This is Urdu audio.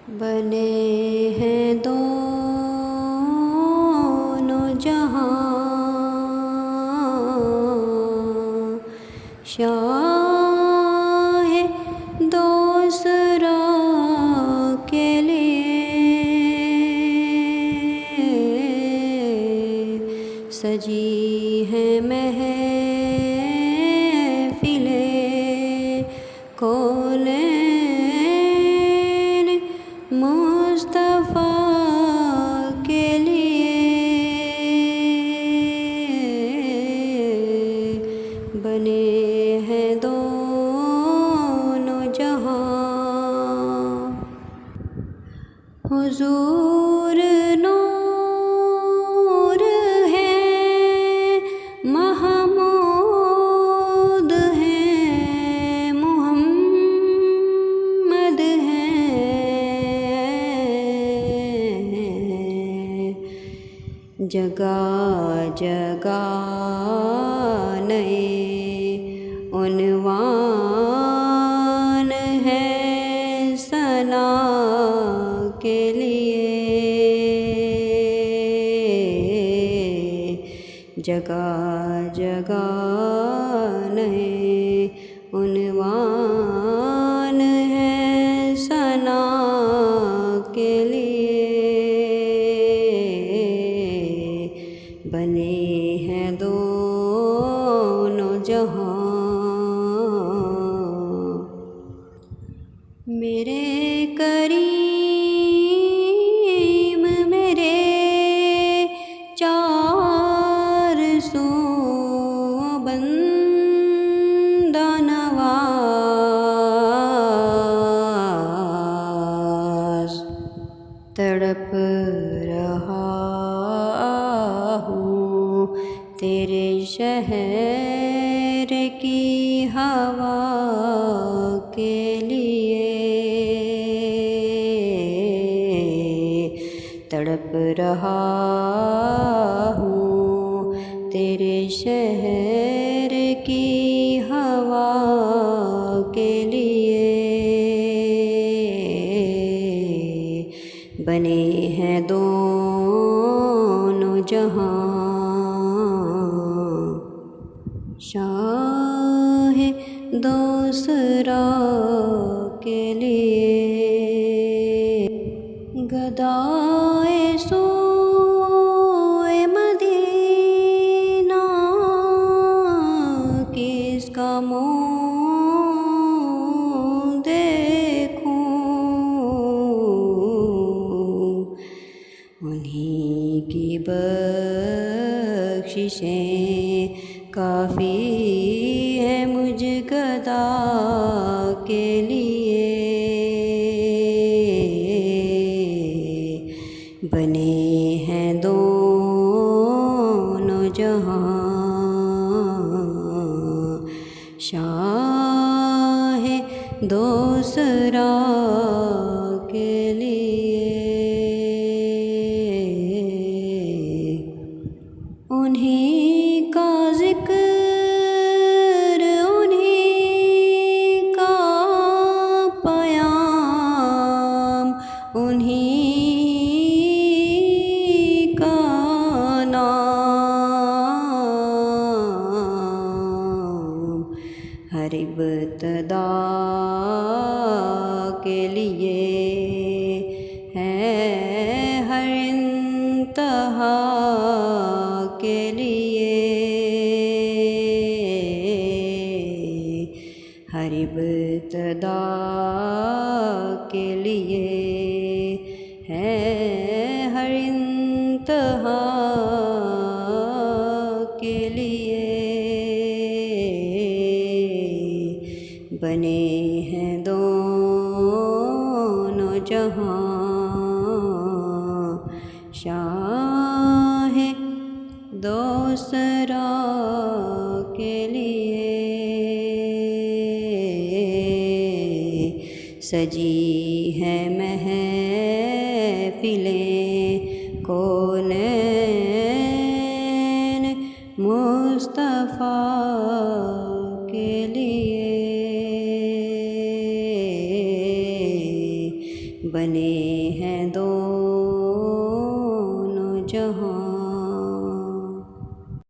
بنے ہیں دونوں جہاں، شاہ دوسرا کے لیے سجی ہے محفلیں کونین مصطفیٰ کے لیے، بنے ہیں دونوں جہاں۔ حضور نور ہے، محمود ہے، محمد ہے، جگہ جگہ نئے عنوان ہے ثنا کے لیے، جگہ جگہ نئے عنوان ہے ثنا کے لیے، بنے ہیں دونوں جہاں۔ میرے کریم میرے چار سو بندہ نواز، تڑپ رہا ہوں تیرے شہر کی ہوا کے لیے، تڑپ رہا ہوں تیرے شہر کی ہوا کے لیے، بنے ہیں دونوں جہاں۔ شاہ دوسرا کے لیے گدائے سوئے مدینہ کس کا منہ دیکھوں، انہی کی بخششیں کافی ہے مجھ گدا کے لیے، بنے ہیں دونوں جہاں۔ شاہ دوسرا کے لیے انہی کا ذکر، انہی کا پیام، انہی کا نام، ہر ابتدا کے لیے ہے، ہر انتہا کے لیے، ہر ابتدا کے لیے ہے، ہر انتہا کے لیے، بنے ہیں دونوں جہاں۔ شاہ دوسرا کے لیے سجی ہے محفلیں کونین مصطفیٰ کے لیے، بنے ہیں دونوں جہاں